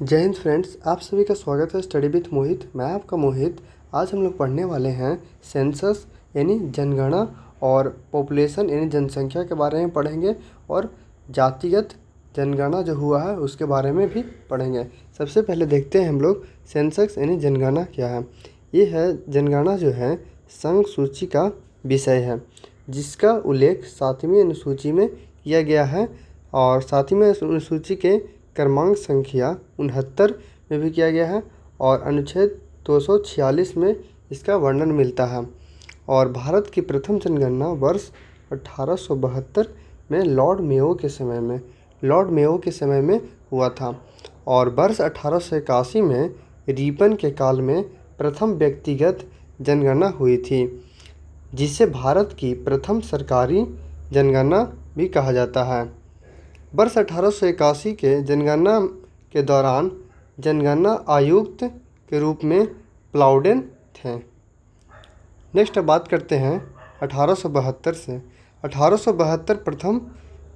जय हिंद फ्रेंड्स, आप सभी का स्वागत है स्टडी विथ मोहित। मैं आपका मोहित। आज हम लोग पढ़ने वाले हैं सेंसस यानी जनगणना और पॉपुलेशन यानी जनसंख्या के बारे में पढ़ेंगे और जातिगत जनगणना जो हुआ है उसके बारे में भी पढ़ेंगे। सबसे पहले देखते हैं हम लोग सेंसस यानी जनगणना क्या है। ये है जनगणना जो है संघ सूची का विषय है, जिसका उल्लेख 7वीं अनुसूची में किया गया है और 7वीं अनुसूची के क्रमांक संख्या 69 में भी किया गया है और अनुच्छेद 246 में इसका वर्णन मिलता है। और भारत की प्रथम जनगणना वर्ष 1872 में लॉर्ड मेयो के समय में हुआ था और वर्ष 1881 में रिपन के काल में प्रथम व्यक्तिगत जनगणना हुई थी, जिसे भारत की प्रथम सरकारी जनगणना भी कहा जाता है। वर्ष 1881 के जनगणना के दौरान जनगणना आयुक्त के रूप में प्लाउडेन थे। नेक्स्ट बात करते हैं 1872 से। 1872 प्रथम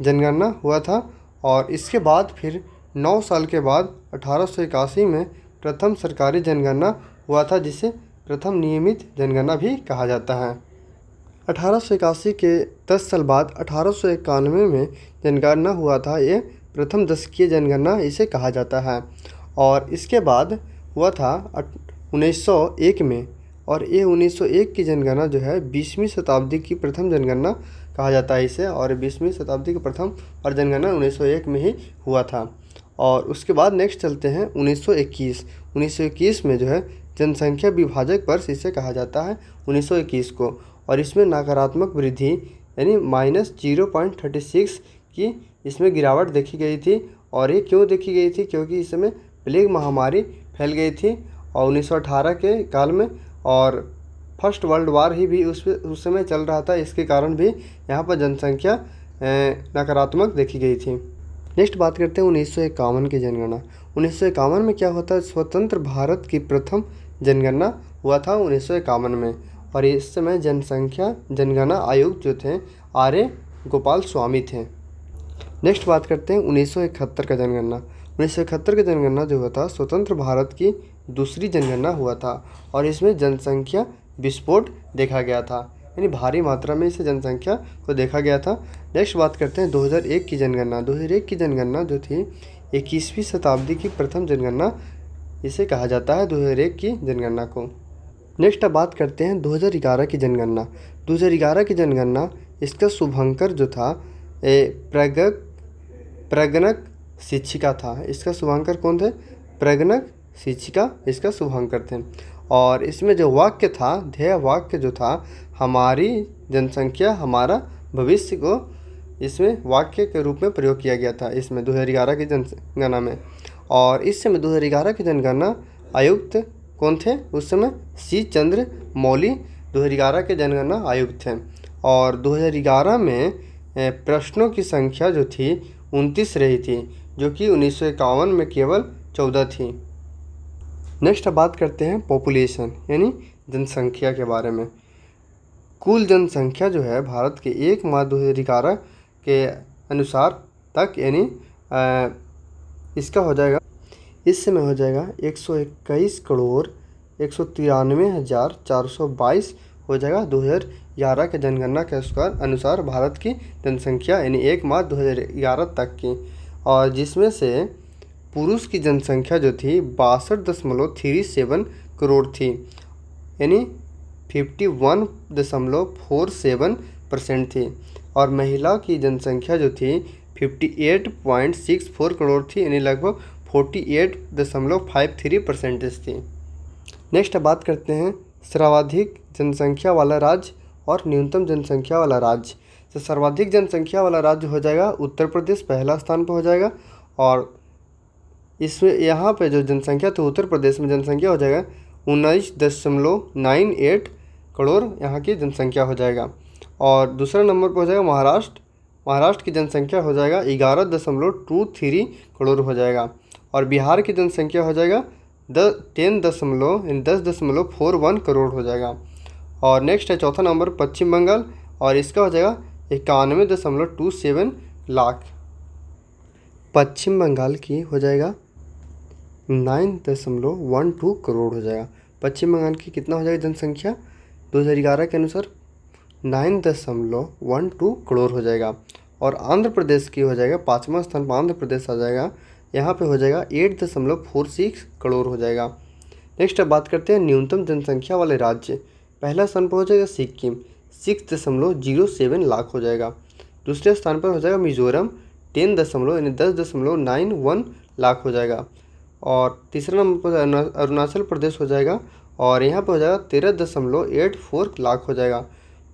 जनगणना हुआ था और इसके बाद फिर 9 साल के बाद 1881 में प्रथम सरकारी जनगणना हुआ था, जिसे प्रथम नियमित जनगणना भी कहा जाता है। 1881 के 10 साल बाद 1891 में जनगणना हुआ था। ये प्रथम दशकीय जनगणना इसे कहा जाता है और इसके बाद हुआ था 1901 में, और ये 1901 की जनगणना जो है 20वीं शताब्दी की प्रथम जनगणना कहा जाता है इसे, और 20वीं शताब्दी की प्रथम और जनगणना 1901 में ही हुआ था। और उसके बाद नेक्स्ट चलते हैं 1921 में जो है जनसंख्या विभाजक वर्ष इसे कहा जाता है 1921 को, और इसमें नकारात्मक वृद्धि यानी -0.36 की इसमें गिरावट देखी गई थी। और ये क्यों देखी गई थी? क्योंकि इस समय प्लेग महामारी फैल गई थी और 1918 के काल में, और फर्स्ट वर्ल्ड वार ही भी उस समय चल रहा था। इसके कारण भी यहाँ पर जनसंख्या नकारात्मक देखी गई थी। नेक्स्ट बात करते हैं 1951 की जनगणना। 1951 में क्या होता है? स्वतंत्र भारत की प्रथम जनगणना हुआ था 1951 में, और इस समय जनगणना आयुक्त जो थे आर्य गोपाल स्वामी थे। नेक्स्ट बात करते हैं 1971 का जनगणना। 1971 का जनगणना जो हुआ था स्वतंत्र भारत की दूसरी जनगणना हुआ था और इसमें जनसंख्या विस्फोट देखा गया था, यानी भारी मात्रा में इसे जनसंख्या को देखा गया था। नेक्स्ट बात करते हैं 2001 की जनगणना। 2001 की जनगणना जो थी 21वीं शताब्दी की प्रथम जनगणना इसे कहा जाता है 2001 की जनगणना को। नेक्स्ट अब बात करते हैं 2011 की जनगणना। 2011 की जनगणना इसका शुभंकर जो था प्रगणक शिक्षिका था। इसका शुभंकर कौन थे? प्रगणक शिक्षिका इसका शुभंकर थे। और इसमें जो वाक्य था, ध्येय वाक्य जो था, हमारी जनसंख्या हमारा भविष्य को इसमें वाक्य के रूप में प्रयोग किया गया था इसमें 2011 की जनगणना में। और इस समय 2011 की जनगणना आयुक्त कौन थे? उस समय सी चंद्र मौली 2011 के जनगणना आयुक्त थे। और 2011 में प्रश्नों की संख्या जो थी 29 रही थी, जो कि 1951 में केवल 14 थी। नेक्स्ट बात करते हैं पॉपुलेशन यानी जनसंख्या के बारे में। कुल जनसंख्या जो है भारत के 1 मार्च 2011 के अनुसार तक, यानी इसका हो जाएगा, इस समय हो जाएगा 121 करोड़ 193,422 हो जाएगा 2011 के जनगणना के अनुसार भारत की जनसंख्या, यानी 1 मार्च 2011 तक की। और जिसमें से पुरुष की जनसंख्या जो थी 62.37 करोड़ थी, यानी 51.47% थी। और महिला की जनसंख्या जो थी 58.64 करोड़ थी, यानी लगभग 48.53% थी। नेक्स्ट बात करते हैं सर्वाधिक जनसंख्या वाला राज्य और न्यूनतम जनसंख्या वाला राज्य। तो सर्वाधिक जनसंख्या वाला राज्य हो जाएगा उत्तर प्रदेश, पहला स्थान पर हो जाएगा। और इसमें यहाँ पे जो जनसंख्या तो उत्तर प्रदेश में जनसंख्या हो जाएगा 19.98 करोड़ यहाँ की जनसंख्या हो जाएगा। और दूसरा नंबर पर हो जाएगा महाराष्ट्र की जनसंख्या हो जाएगा 11.23 करोड़ हो जाएगा। और बिहार की जनसंख्या हो जाएगा 10.41 करोड़ हो जाएगा। और नेक्स्ट है चौथा नंबर पश्चिम बंगाल, और इसका हो जाएगा 91.27 लाख। पश्चिम बंगाल की हो जाएगा 9.12 करोड़ हो जाएगा। पश्चिम बंगाल की कितना हो जाएगा जनसंख्या 2011 के अनुसार 9.12 करोड़ हो जाएगा। और आंध्र प्रदेश की हो जाएगा 5वां स्थान पर आंध्र प्रदेश आ जाएगा, यहाँ पे हो जाएगा 8.46 करोड़ हो जाएगा। नेक्स्ट अब बात करते हैं न्यूनतम जनसंख्या वाले राज्य। पहला स्थान पर हो जाएगा सिक्किम 6.07 लाख हो जाएगा। दूसरे स्थान पर हो जाएगा मिजोरम 10.91 लाख हो जाएगा। और तीसरा नंबर पर अरुणाचल प्रदेश हो जाएगा और यहाँ पर हो जाएगा 13.84 लाख हो जाएगा।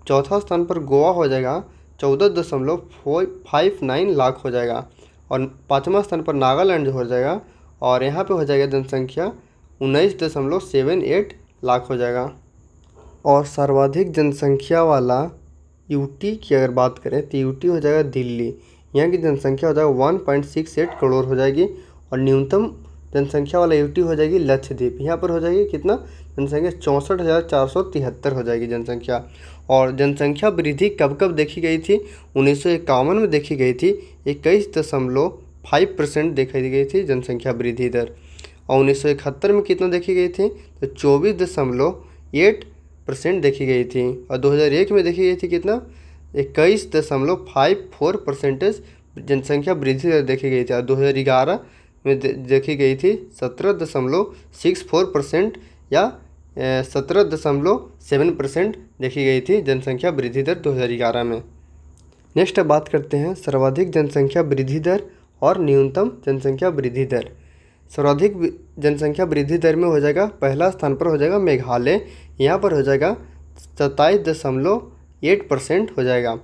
चौथा स्थान पर गोवा हो जाएगा 14.59 लाख हो जाएगा। और पाँचवा स्थान पर नागालैंड हो जाएगा और यहाँ पे हो जाएगा जनसंख्या 19.78 लाख हो जाएगा। और सर्वाधिक जनसंख्या वाला यूटी की अगर बात करें तो यूटी हो जाएगा दिल्ली, यहाँ की जनसंख्या हो जाएगा 1.68 करोड़ हो जाएगी। और न्यूनतम जनसंख्या वाला यूटी हो जाएगी लक्षद्वीप, यहाँ पर हो जाएगी कितना जनसंख्या 64,473 हो जाएगी जनसंख्या। और जनसंख्या वृद्धि कब कब देखी गई थी 1951 में देखी गई थी 21.5% देखी गई थी जनसंख्या वृद्धि दर। और 1971 में कितना देखी गई थी तो 24.8% देखी गई थी। और 2001 में देखी गई थी कितना 21.54% जनसंख्या वृद्धि दर देखी गई थी। और 2011 में देखी गई थी 17.64% या 17.7% देखी गई थी जनसंख्या वृद्धि दर 2011 में। नेक्स्ट अब बात करते हैं सर्वाधिक जनसंख्या वृद्धि दर और न्यूनतम जनसंख्या वृद्धि दर। सर्वाधिक जनसंख्या वृद्धि दर में हो जाएगा पहला स्थान पर हो जाएगा मेघालय, यहाँ पर हो जाएगा 27.8% हो जाएगा।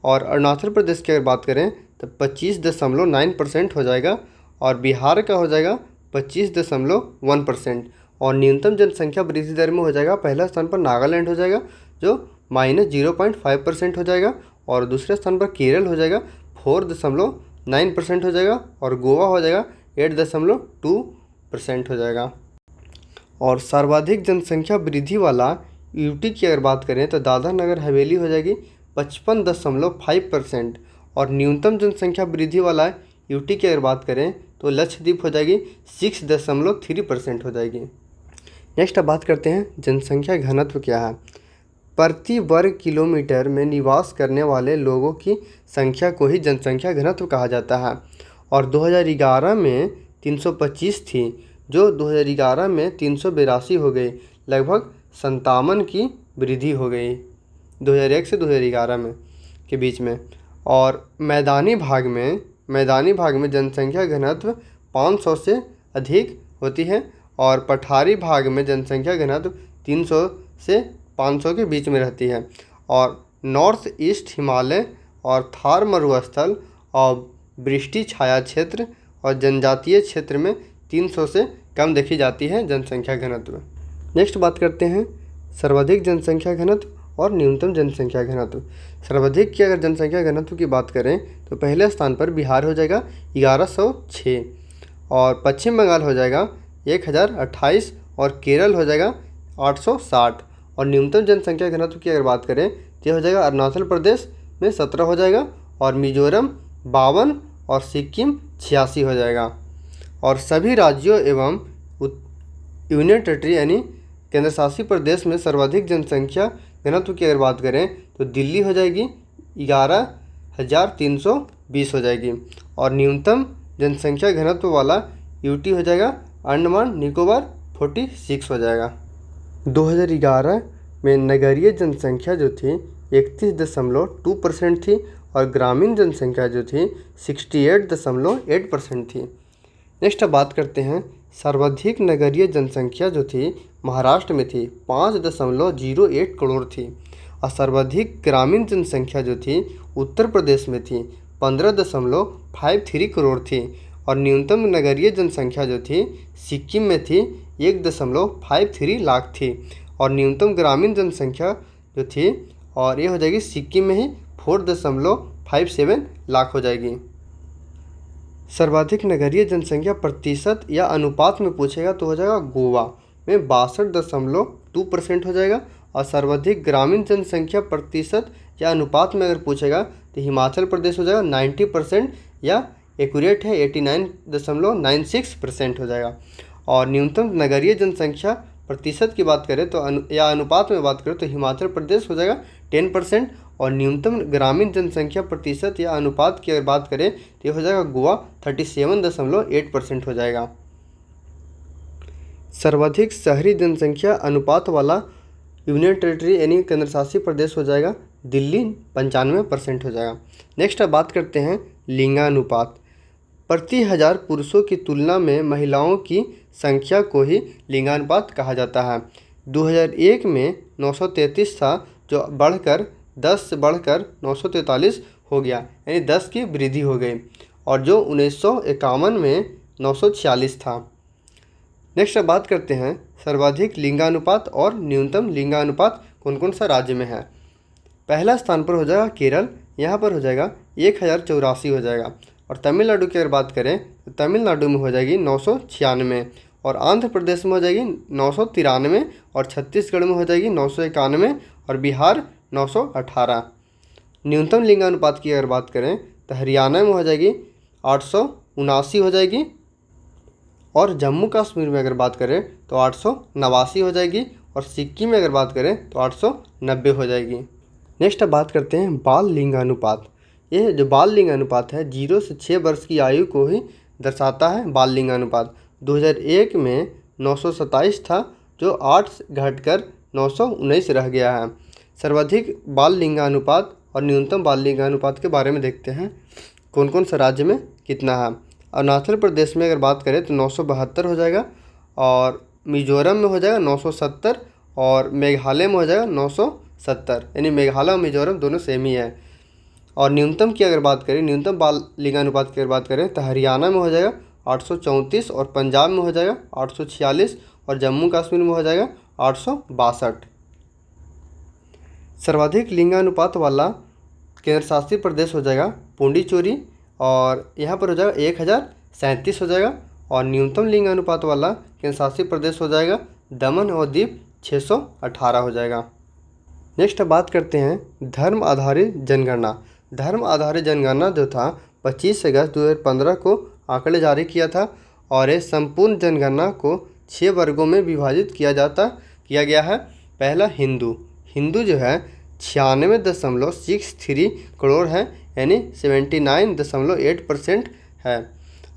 और अरुणाचल प्रदेश की अगर बात करें तो 25.9% हो जाएगा। और बिहार का हो जाएगा 25.1%। और न्यूनतम जनसंख्या वृद्धि दर में हो जाएगा पहला स्थान पर नागालैंड हो जाएगा जो -0.5% हो जाएगा। और दूसरे स्थान पर केरल हो जाएगा 4.9% हो जाएगा। और गोवा हो जाएगा 8.2% हो जाएगा। और सर्वाधिक जनसंख्या वृद्धि वाला यूटी की अगर बात करें तो दादरा नगर हवेली हो जाएगी 55.5%। और न्यूनतम जनसंख्या वृद्धि वाला यूटी की अगर बात करें तो लक्षद्वीप हो जाएगी 6.3% हो जाएगी। नेक्स्ट अब बात करते हैं जनसंख्या घनत्व क्या है। प्रति वर्ग किलोमीटर में निवास करने वाले लोगों की संख्या को ही जनसंख्या घनत्व कहा जाता है। और 2011 में 325 थी जो 2011 में 382 हो गई, लगभग 57 की वृद्धि हो गई 2001 से 2011 में के बीच में। और मैदानी भाग में जनसंख्या घनत्व 500 से अधिक होती है। और पठारी भाग में जनसंख्या घनत्व 300 से 500 के बीच में रहती है। और नॉर्थ ईस्ट हिमालय और थार मरुस्थल और वृष्टि छाया क्षेत्र और जनजातीय क्षेत्र में 300 से कम देखी जाती है जनसंख्या घनत्व। नेक्स्ट बात करते हैं सर्वाधिक जनसंख्या घनत्व और न्यूनतम जनसंख्या घनत्व। सर्वाधिक की अगर जनसंख्या घनत्व की बात करें तो पहले स्थान पर बिहार हो जाएगा 1106 और पश्चिम बंगाल हो जाएगा 1028 और केरल हो जाएगा 860। और न्यूनतम जनसंख्या घनत्व की अगर बात करें तो हो जाएगा अरुणाचल प्रदेश में 17 हो जाएगा और मिजोरम 52 और सिक्किम 86 हो जाएगा। और सभी राज्यों एवं यूनियन टेरिटरी यानी केंद्र शासित प्रदेश में सर्वाधिक जनसंख्या घनत्व की अगर बात करें तो दिल्ली हो जाएगी 11,320 हो जाएगी। और न्यूनतम जनसंख्या घनत्व वाला यूटी हो जाएगा अंडमान निकोबार 46 हो जाएगा। 2011 में नगरीय जनसंख्या जो थी 31.2% थी और ग्रामीण जनसंख्या जो थी 68.8% थी। नेक्स्ट अब बात करते हैं सर्वाधिक नगरीय जनसंख्या जो थी महाराष्ट्र में थी 5.08 करोड़ थी। और सर्वाधिक ग्रामीण जनसंख्या जो थी उत्तर प्रदेश में थी 15.53 करोड़ थी। और न्यूनतम नगरीय जनसंख्या जो थी सिक्किम में थी 1.53 लाख थी। और न्यूनतम ग्रामीण जनसंख्या जो थी और ये हो जाएगी सिक्किम में ही 4.57 लाख हो जाएगी। सर्वाधिक नगरीय जनसंख्या प्रतिशत या अनुपात में पूछेगा तो हो जाएगा गोवा में 62.2% हो जाएगा। और सर्वाधिक ग्रामीण जनसंख्या प्रतिशत या अनुपात में अगर पूछेगा तो हिमाचल प्रदेश हो जाएगा 90% या एक्यूरेट है 89.96% हो जाएगा। और न्यूनतम नगरीय जनसंख्या प्रतिशत की बात करें तो या अनुपात में बात करें तो हिमाचल प्रदेश हो जाएगा 10%। और न्यूनतम ग्रामीण जनसंख्या प्रतिशत या अनुपात की अगर बात करें तो ये हो जाएगा गोवा 37.8% हो जाएगा। सर्वाधिक शहरी जनसंख्या अनुपात वाला यूनियन टेरिटरी यानी केंद्र शासित प्रदेश हो जाएगा दिल्ली 95% हो जाएगा। नेक्स्ट अब बात करते हैं लिंगानुपात। प्रति हजार पुरुषों की तुलना में महिलाओं की संख्या को ही लिंगानुपात कहा जाता है। 2001 में 933 था जो बढ़कर 10 से बढ़कर 943 हो गया, यानी 10 की वृद्धि हो गई। और जो 1951 में 946 था। नेक्स्ट अब बात करते हैं सर्वाधिक लिंगानुपात और न्यूनतम लिंगानुपात कौन कौन सा राज्य में है। पहला स्थान पर हो जाएगा केरल, यहाँ पर हो जाएगा 1084 हो जाएगा। और तमिलनाडु की अगर बात करें तो तमिलनाडु में हो जाएगी 996, और आंध्र प्रदेश में हो जाएगी 993, और छत्तीसगढ़ में हो जाएगी 991, और बिहार 918। न्यूनतम लिंगानुपात की अगर बात करें तो हरियाणा में हो जाएगी 879 हो जाएगी, और जम्मू कश्मीर में अगर बात करें तो 889 हो जाएगी, और सिक्किम में अगर बात करें तो 890 हो जाएगी। नेक्स्ट अब बात करते हैं बाल लिंगानुपात। ये जो बाल लिंगानुपात है 0 से 6 वर्ष की आयु को ही दर्शाता है। बाल लिंगानुपात 2001 में 927 था जो 8 घटकर 919 रह गया है। सर्वाधिक बाल लिंगानुपात और न्यूनतम बाल लिंगानुपात के बारे में देखते हैं कौन कौन सा राज्य में कितना है। अरुणाचल प्रदेश में अगर बात करें तो 972 हो जाएगा, और मिजोरम में हो जाएगा 970, और मेघालय में हो जाएगा 970, यानी मेघालय और मिजोरम दोनों सेम ही है। और न्यूनतम की अगर बात करें, न्यूनतम बाल लिंगानुपात की अगर बात करें तो हरियाणा में हो जाएगा 834, और पंजाब में हो जाएगा 846, और जम्मू कश्मीर में हो जाएगा 862। सर्वाधिक लिंगानुपात वाला केंद्र शासित प्रदेश हो जाएगा पुडुचेरी, और यहाँ पर हो जाएगा 1037 हो जाएगा। और न्यूनतम लिंगानुपात वाला केंद्र शासित प्रदेश हो जाएगा दमन और दीव 618 हो जाएगा। नेक्स्ट बात करते हैं धर्म आधारित जनगणना। धर्म आधारित जनगणना जो था 25 अगस्त 2015 को आंकड़े जारी किया था, और ये संपूर्ण जनगणना को 6 वर्गों में विभाजित किया गया है। पहला हिंदू जो है 96.63 करोड़ है, यानी 79.8% है।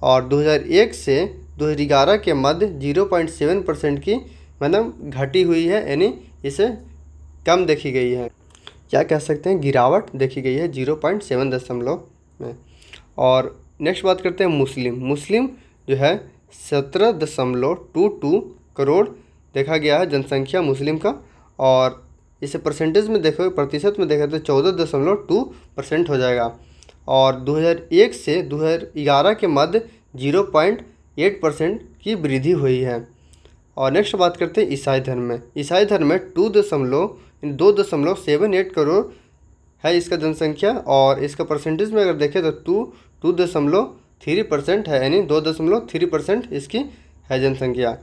और 2001 से 2011 के मध्य 0.7% की मतलब घटी हुई है, यानी इसे कम देखी गई है, क्या कह सकते हैं गिरावट देखी गई है 0.7 में। और नेक्स्ट बात करते हैं मुस्लिम जो है 17.22 करोड़ देखा गया है जनसंख्या मुस्लिम का, और इसे परसेंटेज में देखो, प्रतिशत में देखा तो 14.2% हो जाएगा। और 2001 से 2011 के मध्य 0.8% की वृद्धि हुई है। और नेक्स्ट बात करते हैं ईसाई धर्म में। ईसाई धर्म में 2.78 करोड़ है इसका जनसंख्या, और इसका परसेंटेज में अगर देखें तो 2.3% है, यानी 2.3% इसकी है जनसंख्या।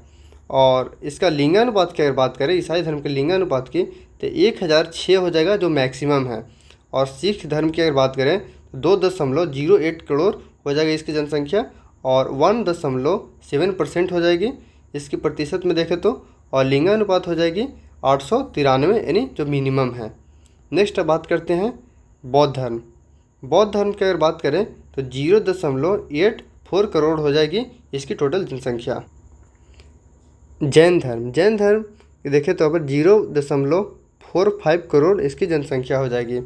और इसका लिंगानुपात की अगर बात करें ईसाई धर्म के लिंगानुपात की तो 1006 हो जाएगा जो मैक्सिमम है। और सिख धर्म की अगर बात करें तो 2.08 करोड़ हो जाएगी इसकी जनसंख्या, और 1.7% हो जाएगी इसकी प्रतिशत में देखें तो। और लिंगानुपात हो जाएगी 893, यानी जो मिनिमम है। नेक्स्ट बात करते हैं बौद्ध धर्म की अगर बात करें तो 0.84 करोड़ हो जाएगी इसकी टोटल जनसंख्या। जैन धर्म देखें तो अगर 0.45 करोड़ इसकी जनसंख्या हो जाएगी।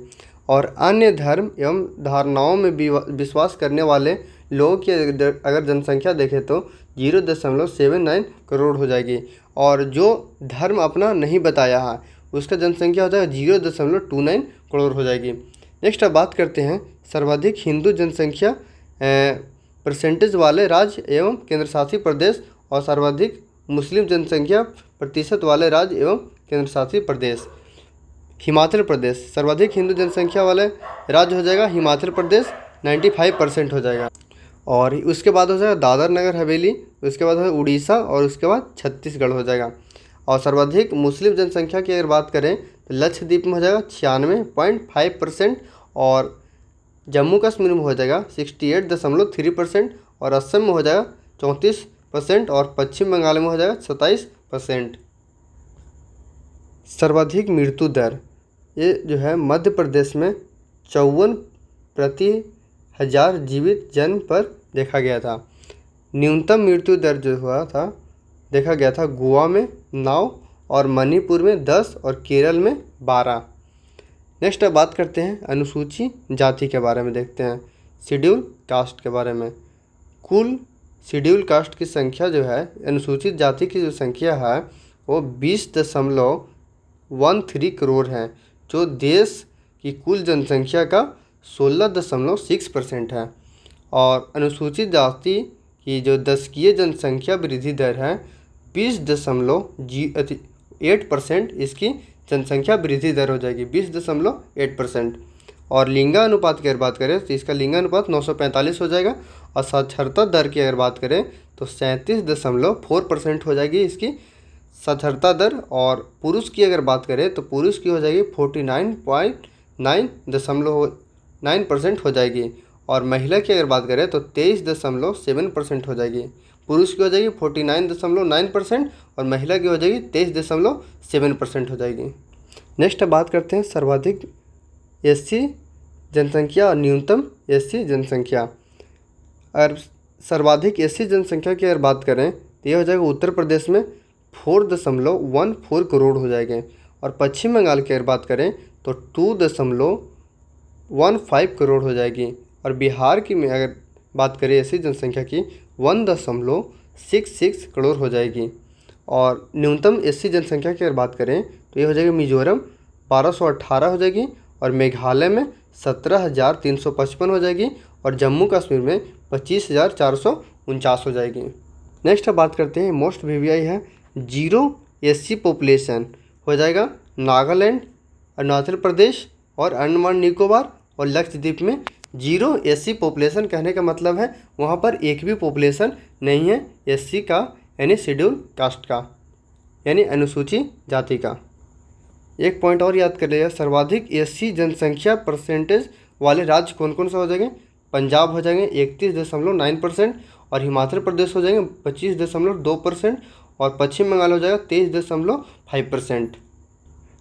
और अन्य धर्म एवं धारणाओं में विश्वास करने वाले लोगों की अगर जनसंख्या देखें तो 0.79 करोड़ हो जाएगी। और जो धर्म अपना नहीं बताया है उसका जनसंख्या हो जाएगा 0.29 करोड़ हो जाएगी। नेक्स्ट अब बात करते हैं सर्वाधिक हिंदू जनसंख्या परसेंटेज वाले राज्य एवं केंद्र शासित प्रदेश, और सर्वाधिक मुस्लिम जनसंख्या प्रतिशत वाले राज्य एवं केंद्र शासित प्रदेश। हिमाचल प्रदेश सर्वाधिक हिंदू जनसंख्या वाले राज्य हो जाएगा हिमाचल प्रदेश, 95% हो जाएगा। और उसके बाद हो जाएगा दादर नगर हवेली, उसके बाद है उड़ीसा, और उसके बाद छत्तीसगढ़ हो जाएगा। और सर्वाधिक मुस्लिम जनसंख्या की अगर बात करें तो लक्षद्वीप में हो जाएगा 96.5%, और जम्मू कश्मीर में हो जाएगा 68.3%, और असम में हो जाएगा 27% और पश्चिम बंगाल में हो जाएगा 27%। सर्वाधिक मृत्यु दर ये जो है मध्य प्रदेश में 54 प्रति हजार जीवित जन पर देखा गया था। न्यूनतम मृत्यु दर जो हुआ था देखा गया था गोवा में 9 और मणिपुर में 10 और केरल में 12। नेक्स्ट अब बात करते हैं अनुसूची जाति के बारे में, देखते हैं शेड्यूल कास्ट के बारे में। कुल शेड्यूल कास्ट की संख्या जो है, अनुसूचित जाति की जो संख्या है वो 20.13 करोड़ है, जो देश की कुल जनसंख्या का 16.6% है। और अनुसूचित जाति की जो दशकीय जनसंख्या वृद्धि दर है 20.8%, इसकी जनसंख्या वृद्धि दर हो जाएगी 20.8%। और लिंगानुपात की अगर बात करें तो इसका लिंगानुपात 945 हो जाएगा। और साक्षरता दर की अगर बात करें तो 37.4% हो जाएगी इसकी साक्षरता दर। और पुरुष की अगर बात करें तो पुरुष की हो जाएगी 49.9% हो जाएगी। और महिला की अगर बात करें तो 23.7% हो जाएगी। पुरुष की हो जाएगी 49.9% और महिला की हो जाएगी 23.7% हो जाएगी। नेक्स्ट बात करते हैं सर्वाधिक एससी जनसंख्या और न्यूनतम एससी जनसंख्या। अगर सर्वाधिक एससी जनसंख्या की अगर बात करें तो यह हो जाएगा उत्तर प्रदेश में 4.14 करोड़ हो जाएंगे। और पश्चिम बंगाल की अगर बात करें तो 2.15 करोड़ हो जाएगी। और बिहार की में अगर बात करें एससी जनसंख्या की 1.66 करोड़ हो जाएगी। और न्यूनतम एससी जनसंख्या की अगर बात करें तो ये हो जाएगी मिजोरम 1218 हो जाएगी। और मेघालय में 17,355 हो जाएगी। और जम्मू कश्मीर में 25,449 हो जाएगी। नेक्स्ट अब बात करते हैं मोस्ट वीवीआई है जीरो एससी पॉपुलेशन हो जाएगा नागालैंड, अरुणाचल प्रदेश और अंडमान निकोबार और लक्षद्वीप में। जीरो एससी पॉपुलेशन कहने का मतलब है वहाँ पर एक भी पॉपुलेशन नहीं है एससी का, यानी शेड्यूल कास्ट का, यानी अनुसूची जाति का। एक पॉइंट और याद कर लीजिए, सर्वाधिक एससी जनसंख्या परसेंटेज वाले राज्य कौन कौन सा हो जाएंगे। पंजाब हो जाएंगे 31.9% और हिमाचल प्रदेश हो जाएंगे 25.2% और पश्चिम बंगाल हो जाएगा 23.5%।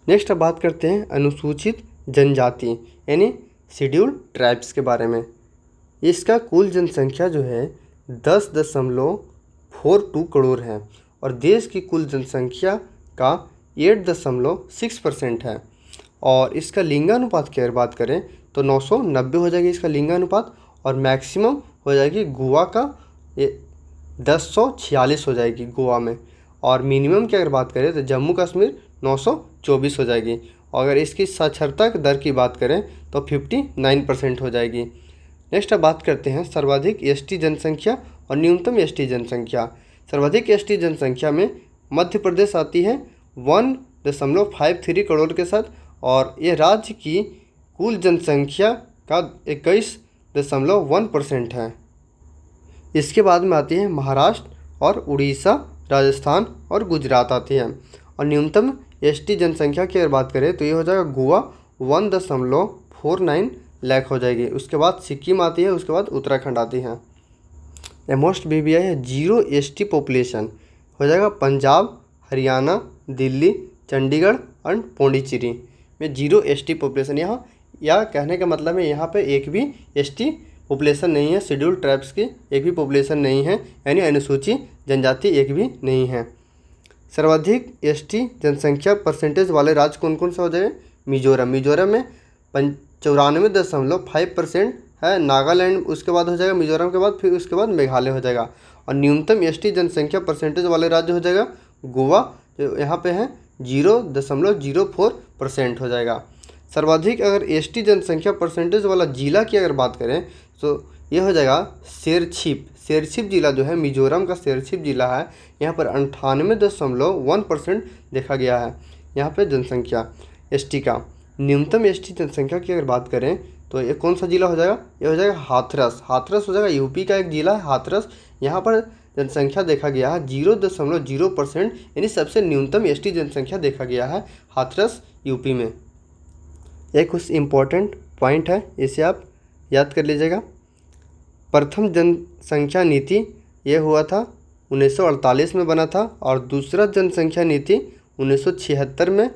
नेक्स्ट अब बात करते हैं अनुसूचित जनजाति यानी शेड्यूल ट्राइब्स के बारे में। इसका कुल जनसंख्या जो है 10.42 करोड़ है और देश की कुल जनसंख्या का 8.6% है। और इसका लिंगानुपात की अगर बात करें तो 990 हो जाएगी इसका लिंगानुपात। और मैक्सिमम हो जाएगी गोवा का 1046 हो जाएगी गोवा में। और मिनिमम की अगर बात करें तो जम्मू कश्मीर 924 हो जाएगी। और अगर इसकी साक्षरता दर की बात करें तो 59% हो जाएगी। नेक्स्ट अब बात करते हैं सर्वाधिक एसटी जनसंख्या और न्यूनतम एसटी जनसंख्या। सर्वाधिक एसटी जनसंख्या में मध्य प्रदेश आती है 1.53 करोड़ के साथ और ये राज्य की कुल जनसंख्या का 21.1% है। इसके बाद में आती है महाराष्ट्र और उड़ीसा, राजस्थान और गुजरात आती है। और न्यूनतम एसटी जनसंख्या की अगर बात करें तो ये हो जाएगा गोवा 1.49 लाख हो जाएगी। उसके बाद सिक्किम आती है, उसके बाद उत्तराखंड आती है। मोस्ट वीवीआई है जीरो एसटी पॉपुलेशन हो जाएगा पंजाब, हरियाणा, दिल्ली, चंडीगढ़ और पौंडीचेरी में जीरो एसटी पॉपुलेशन। यहाँ या कहने का मतलब है यहाँ पे एक भी एसटी पॉपुलेशन नहीं है, शेड्यूल ट्राइब्स की एक भी पॉपुलेशन नहीं है, यानी अनुसूची जनजाति एक भी नहीं है। सर्वाधिक एसटी जनसंख्या परसेंटेज वाले राज्य कौन कौन सा हो जाएगा। मिजोरम में 94.5% है। नागालैंड उसके बाद हो जाएगा मिजोरम के बाद, फिर उसके बाद मेघालय हो जाएगा। और न्यूनतम एसटी जनसंख्या परसेंटेज वाले राज्य हो जाएगा गोवा, जो यहाँ पे है 0.04% हो जाएगा। सर्वाधिक अगर एसटी जनसंख्या परसेंटेज वाला जिला की अगर बात करें तो ये हो जाएगा शेरछिप जिला जो है मिजोरम का शेरछिप जिला है। यहाँ पर 98.1% देखा गया है यहाँ पे जनसंख्या एसटी का। न्यूनतम एसटी जनसंख्या की अगर बात करें तो ये कौन सा जिला हो जाएगा, ये हो जाएगा हाथरस हो जाएगा, यूपी का एक जिला है हाथरस। यहाँ पर जनसंख्या देखा गया है 0.0%, यानी सबसे न्यूनतम एसटी जनसंख्या देखा गया है हाथरस यूपी में। एक कुछ इम्पोर्टेंट पॉइंट है, इसे आप याद कर लीजिएगा। प्रथम जनसंख्या नीति ये हुआ था 1948 में बना था और दूसरा जनसंख्या नीति 1976 में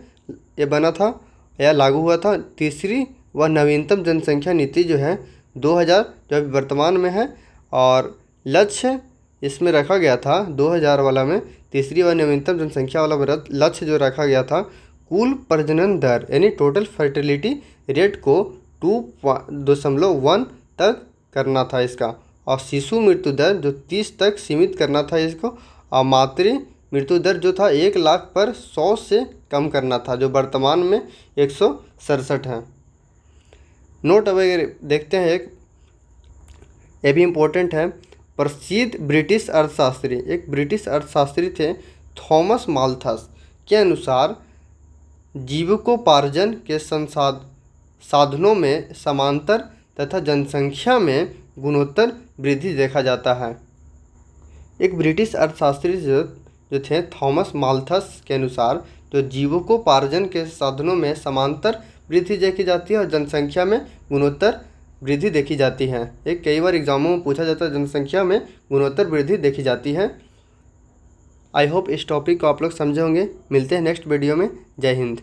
ये बना था या लागू हुआ था। तीसरी व नवीनतम जनसंख्या नीति जो है 2000 जो अभी वर्तमान में है, और लक्ष्य इसमें रखा गया था 2000 वाला में तीसरी व नवीनतम जनसंख्या वाला लक्ष्य जो रखा गया था, कुल प्रजनन दर यानी टोटल फर्टिलिटी रेट को 2.1 तक करना था इसका, और शिशु मृत्यु दर जो 30 तक सीमित करना था इसको, और मातृ मृत्यु दर जो था 1 लाख पर 100 से कम करना था, जो वर्तमान में 167 है। नोट अगर देखते हैं एक ये भी इम्पोर्टेंट है। प्रसिद्ध ब्रिटिश अर्थशास्त्री, एक ब्रिटिश अर्थशास्त्री थे थॉमस माल्थस के अनुसार जीविकोपार्जन के साधनों में समांतर तथा जनसंख्या में गुणोत्तर वृद्धि देखा जाता है। एक ब्रिटिश अर्थशास्त्री जो थे थॉमस माल्थस के अनुसार जो जीविकोपार्जन के साधनों में समांतर वृद्धि देखी जाती है और जनसंख्या में गुणोत्तर वृद्धि देखी जाती है। एक कई बार एग्जामों में पूछा जाता है जनसंख्या में गुणोत्तर वृद्धि देखी जाती है। आई होप इस टॉपिक को आप लोग समझे होंगे। मिलते हैं नेक्स्ट वीडियो में। जय हिंद।